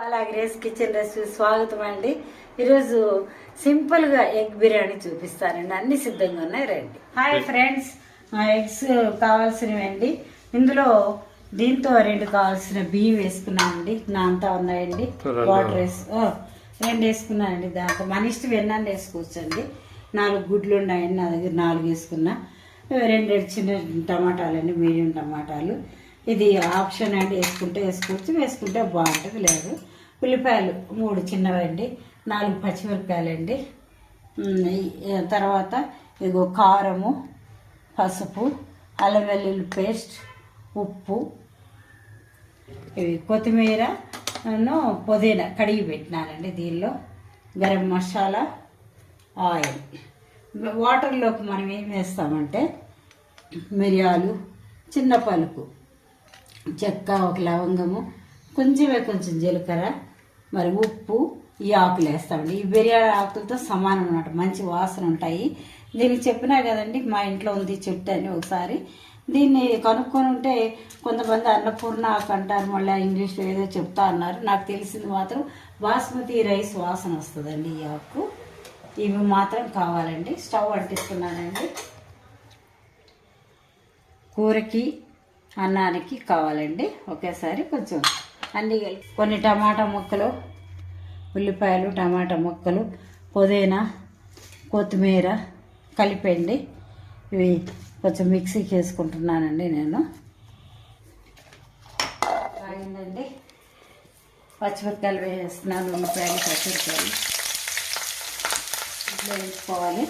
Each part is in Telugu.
గ్రేస్ కిచెన్ రెసిపీ స్వాగతం అండి. ఈరోజు సింపుల్గా ఎగ్ బిర్యానీ చూపిస్తానండి. అన్ని సిద్ధంగా ఉన్నాయి, రండి. హాయ్ ఫ్రెండ్స్, ఎగ్స్ కావాల్సినవి అండి. ఇందులో దీంతో 2 కావాల్సిన బియ్యం వేసుకున్నానండి. నా అంతా ఉన్నాయండి. వాటర్ వేసి 2 వేసుకున్నానండి. దాంతో మన ఇష్టం ఎన్న వేసుకోవచ్చండి. 4 గుడ్లు ఉన్నాయండి నా దగ్గర, 4 వేసుకున్నా. 2 చిన్న టమాటాలండి, మీడియం టమాటాలు. ఇది ఆప్షన్ అండి, వేసుకుంటే వేసుకోవచ్చు, వేసుకుంటే బాగుంటుంది, లేదు. ఉల్లిపాయలు 3 చిన్నవండి, 4 పచ్చిమిరపకాయలండి. తర్వాత ఇదిగో కారము, పసుపు, అల్లం వెల్లుల్లి పేస్ట్, ఉప్పు, ఇవి కొత్తిమీర, పుదీనా కడిగి పెట్టినానండి. దీనిలో గరం మసాలా, ఆయిల్. వాటర్లోకి మనం ఏం వేస్తామంటే మిరియాలు, చిన్న పలుకు, చెక్క, 1 లవంగము, కొంచెం జీలకర్ర, మరి ఉప్పు, ఈ ఆకులు వేస్తామండి. ఈ బిర్యానీ ఆకులతో సమానం అన్నమాట, మంచి వాసన ఉంటాయి. దీనికి చెప్పినా కదండి, మా ఇంట్లో ఉంది చెట్టు అని. ఒకసారి దీన్ని కనుక్కొని ఉంటే కొంతమంది అన్నపూర్ణ ఆకు అంటారు, మళ్ళీ ఇంగ్లీష్లో ఏదో చెప్తా అన్నారు. నాకు తెలిసింది మాత్రం బాస్మతి రైస్ వాసన వస్తుందండి ఈ ఆకు. ఇవి మాత్రం కావాలండి. స్టవ్ అంటిస్తున్నానండి. కూరకి అన్నానికి కావాలండి. ఒకేసారి కొంచెం అన్నీ కలిపి కొన్ని టమాటా ముక్కలు, ఉల్లిపాయలు, టమాటా ముక్కలు, పుదీనా, కొత్తిమీర కలిపండి. ఇవి కొంచెం మిక్సీకి వేసుకుంటున్నానండి నేను. అయిందండి. పచ్చిమిరపకాయలు వేస్తున్నాను, ఉల్లిపాయలు, పచ్చిమిరపకాయలు ఇట్లా వేసుకోవాలి.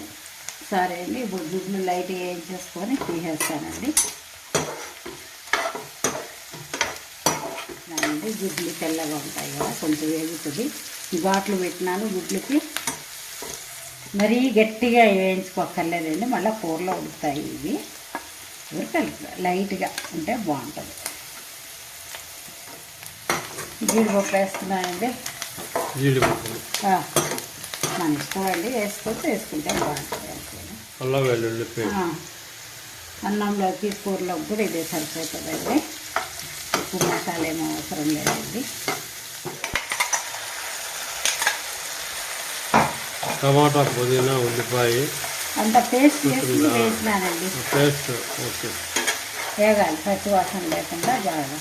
సరే అండి, ఇప్పుడు గుడ్లు లైట్గా వేయించేసుకొని తీసేస్తానండి. గుడ్లు తెల్లగా ఉంటాయి కదా, కొంచెం వేగుతుంది. ఘాట్లు పెట్టినాను గుడ్లకి. మరీ గట్టిగా వేయించుకోక్కర్లేదండి, మళ్ళీ కూరలో ఉడుకుతాయి ఇవి. లైట్గా ఉంటే బాగుంటుంది. జీడిపప్పు వేస్తున్నానండి. జీడిపప్పు మన ఇష్టం అండి, వేసుకుంటే బాగుంటుంది. అన్నంలోకి కూరలోకి కూడా ఇదే సరిపోతుందండి. ఉప్పు మసాలా ఏమో అవసరం లేదండి. టమాటా, పుదీనా, ఉల్లిపాయ అంత పేస్ట్ చేసి వేసినానండి. పేస్ట్ ఓకే, వేగాలి పచ్చివాసన లేకుండా బాగా.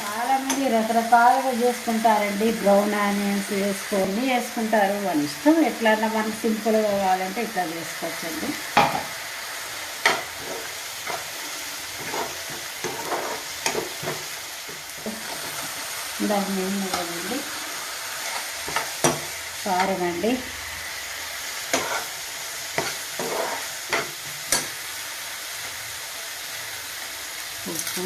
చాలామంది రకరకాలుగా చేసుకుంటారండి. బ్రౌన్ ఆనియన్స్ వేసుకొని వేసుకుంటారు, వాళ్ళ ఇష్టం. ఎట్లన్నా మనకు సింపుల్గా కావాలంటే ఇట్లా చేసుకోవచ్చండి. ఇందాక నేను కదండి కారం అండి, ఉప్పు,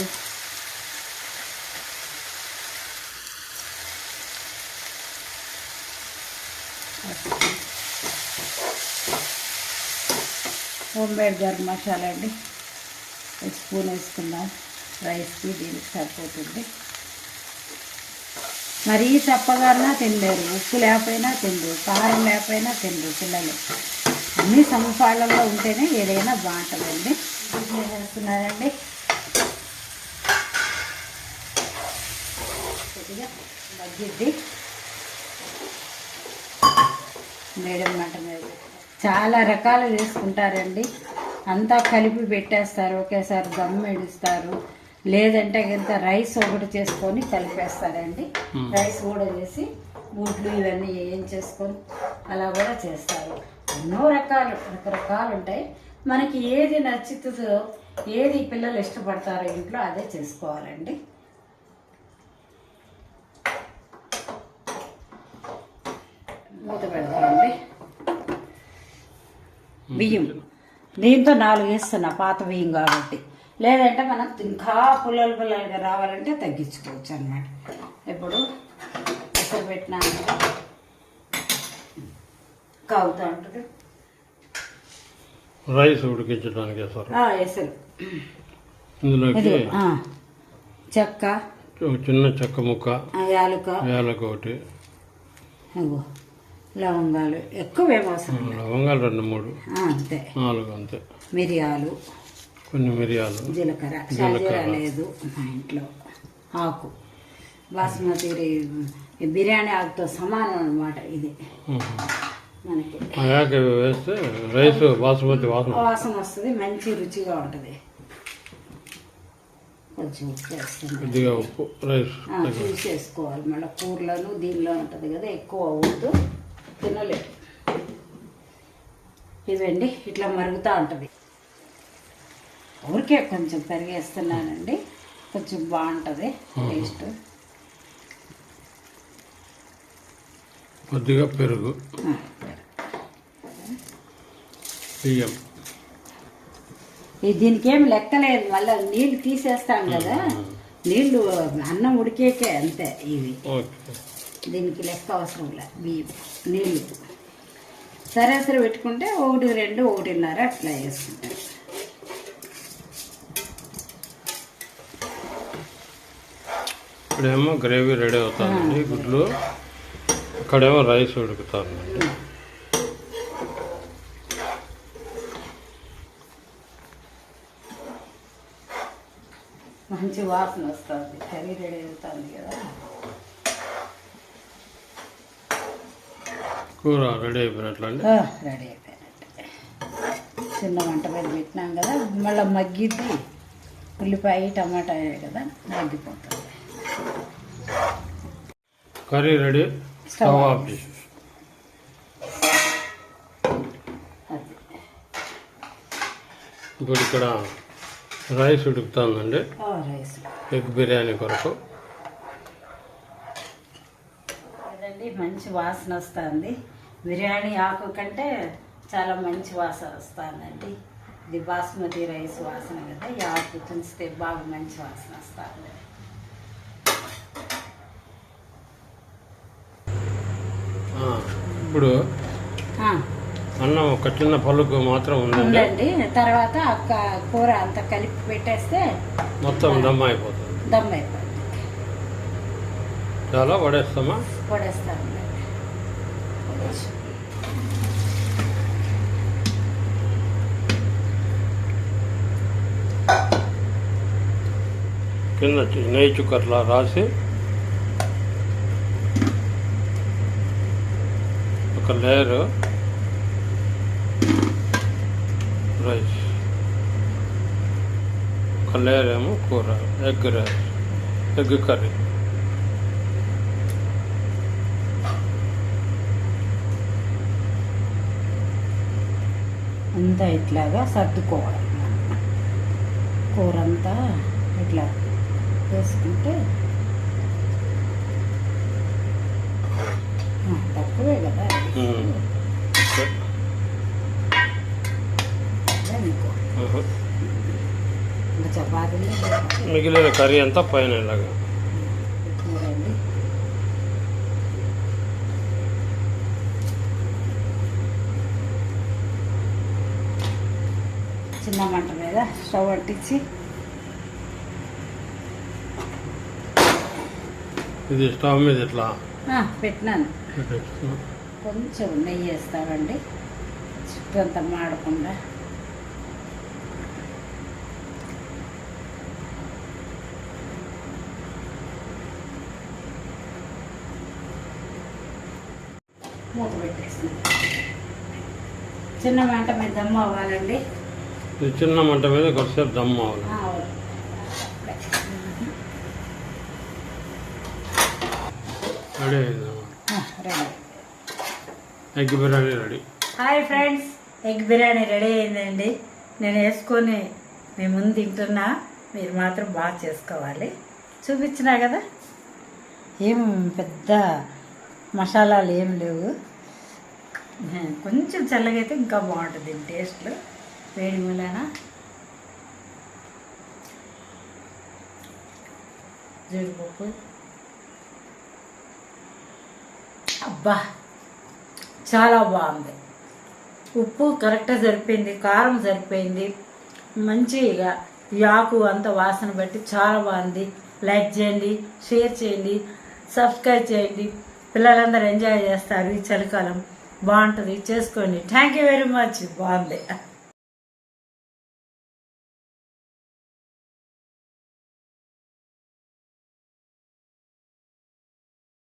హోమ్మేడ్ గరం మసాలా అండి. 1 స్పూన్ వేసుకుందాం. రైస్కి దీనికి సరిపోతుంది. మరీ చప్పగానా తినలేరు, ఉప్పు లేకపోయినా తినరు, కారం లేకపోయినా తినరు పిల్లలు. అన్నీ సమపాళ్ళల్లో ఉంటేనే ఏదైనా బాగుంటుందండి. వేస్తున్నారండి. కొద్దిగా మగ్గిద్ది, మేడం మంట మీద. చాలా రకాలు చేసుకుంటారండి. అంతా కలిపి పెట్టేస్తారు, ఒకేసారి దమ్ ఎడుస్తారు. లేదంటే ఇంత రైస్ ఒకటి చేసుకొని కలిపేస్తారండి. రైస్ కూడా వేసి గుడ్లు ఇవన్నీ వేయించేసుకొని అలా కూడా చేస్తారు. ఎన్నో రకరకాలు ఉంటాయి. మనకి ఏది నచ్చుతుందో, ఏది పిల్లలు ఇష్టపడతారో ఇంట్లో అదే చేసుకోవాలండి. మూత పెడతామండి. బియ్యం దీంతో 4 వేస్తున్నా, పాత బియ్యం కాబట్టి. లేదంటే మనం ఇంకా పుల్లలుగా రావాలంటే తగ్గించుకోవచ్చు అన్నమాట. ఇప్పుడు ఎసరు పెట్టినాను, కాగుతూ ఉంటుంది. రైస్ ఉడికించడానికి ఎసరు. ఇందులోకి చెక్క, చిన్న చెక్క ముక్క, యాలక ఒకటి, లవంగాలు. ఎక్కువ ఏమవసరం, లవంగాలు 2-3 అంతే, 4 అంతే. మిరియాలు, కొన్ని మిరియాలు, జీలకర్ర. లేదు మా ఇంట్లో ఆకు, బాస్మతి బిర్యానీ ఆకుతో సమానం అన్నమాట ఇది మనకి. ఆ ఆకు వేస్తే రైస్ బాసుమతి వాసన వస్తుంది, మంచి రుచిగా ఉంటుంది. కొంచెం ఉప్పు వేస్తుంది, కొద్దిగా ఉప్పు రైస్ చూసేసుకోవాలి. మళ్ళీ కూరలోను దీనిలో ఉంటుంది కదా, ఎక్కువ అవ్వద్దు, తినలేదు. ఇవండి ఇట్లా మరుగుతూ ఉంటుంది. ఊరికే కొంచెం పెరిగేస్తున్నానండి, కొంచెం బాగుంటుంది టేస్ట్. కొద్దిగా పెరుగు, బియ్యం. దీనికి ఏం లెక్కలేదు, మళ్ళీ నీళ్ళు తీసేస్తాం కదా, నీళ్ళు అన్నం ఉడికేకే అంతే. ఇవి దీనికి లెక్క అవసరం లే, బియ్యం నీళ్ళు సరాసరి పెట్టుకుంటే 1, 2, 1.5 అట్లా వేసుకుంటారు. ఇక్కడేమో గ్రేవీ రెడీ అవుతుందండి, గుడ్లు. అక్కడేమో రైస్ ఉడుకుతానండి. మంచి వాసన వస్తుంది, కర్రీ రెడీ అవుతుంది కదా. కూర రెడీ అయిపోయినట్లండి, రెడీ అయిపోయినట్టు. చిన్న మంట మీద పెట్టినాం కదా, మళ్ళీ మగ్గిద్ది. ఉల్లిపాయ టమాటా కదా, మగ్గిపోతుంది. కర్రీ రెడీ, స్టవ్ ఆఫ్ చేసి. ఇప్పుడు ఇక్కడ రైస్ ఉడుకుతుందండి, రైస్ ఎగ్ బిర్యానీ కొరకు. అదండి మంచి వాసన వస్తుంది. బిర్యానీ ఆకు కంటే చాలా మంచి వాసన వస్తుందండి. ఇది బాస్మతి రైస్ వాసన కదా, ఈ ఆకు తుంచితే బాగా మంచి వాసన వస్తుంది. ఇప్పుడు అన్నం ఒక చిన్న పలుకు మాత్రం ఉందండి. తర్వాత కూర అంతా కలిపి పెట్టేస్తే మొత్తం దమ్ అయిపోతుంది. దమ్ అయిపోతుంది. చాలా వడేస్తామా? వడేస్తాము. కింద నెయ్యి చుక్కర్లా రాసి ఒక లేయరు రైస్, ఒక లేయర్ ఏమో కూర, ఎగ్ రైస్, ఎగ్ కర్రీ. అంతా ఇట్లాగా సర్దుకోవాలి. కూర అంతా ఇట్లా వేసుకుంటే తక్కువే కదా. చపాతీలు మిగిలిన కర్రీ అంతా పైన ఇలాగా. చిన్న మంట మీద స్టవ్ పట్టించి ఇది స్టవ్ మీద ఇట్లా పెట్టినాను. కొంచెం నెయ్యి వేస్తామండి, చుట్టూ అంతా మాడకుండా. మూత పెట్టేస్తాను. చిన్న మంట మీద దమ్ అవ్వాలండి. చిన్న మంట మీద కొద్దిసేపు దమ్ అవ్వాలి. రెడీ అయిందమ్మా, egg biryani ready. Hi friends, egg biryani ready అయిందండి. నేను వేసుకొని మీ ముందు తింటున్నా, మీరు మాత్రం బాగా చేసుకోవాలి. చూపించినా కదా, ఏం పెద్ద మసాలాలు ఏం లేవు. కొంచెం చల్లగా అయితే ఇంకా బాగుంటుంది టేస్ట్లు. వేడి మూలన జీడిపప్పు, అబ్బా చాలా బాగుంది. ఉప్పు కరెక్ట్గా సరిపోయింది, కారం సరిపోయింది, మంచిగా ఈ ఆకు అంత వాసన బట్టి చాలా బాగుంది. లైక్ చేయండి, షేర్ చేయండి, సబ్స్క్రైబ్ చేయండి. పిల్లలందరూ ఎంజాయ్ చేస్తారు. ఈ చలికాలం బాగుంటుంది, చేసుకోండి. Thank you very much. బాగుంది.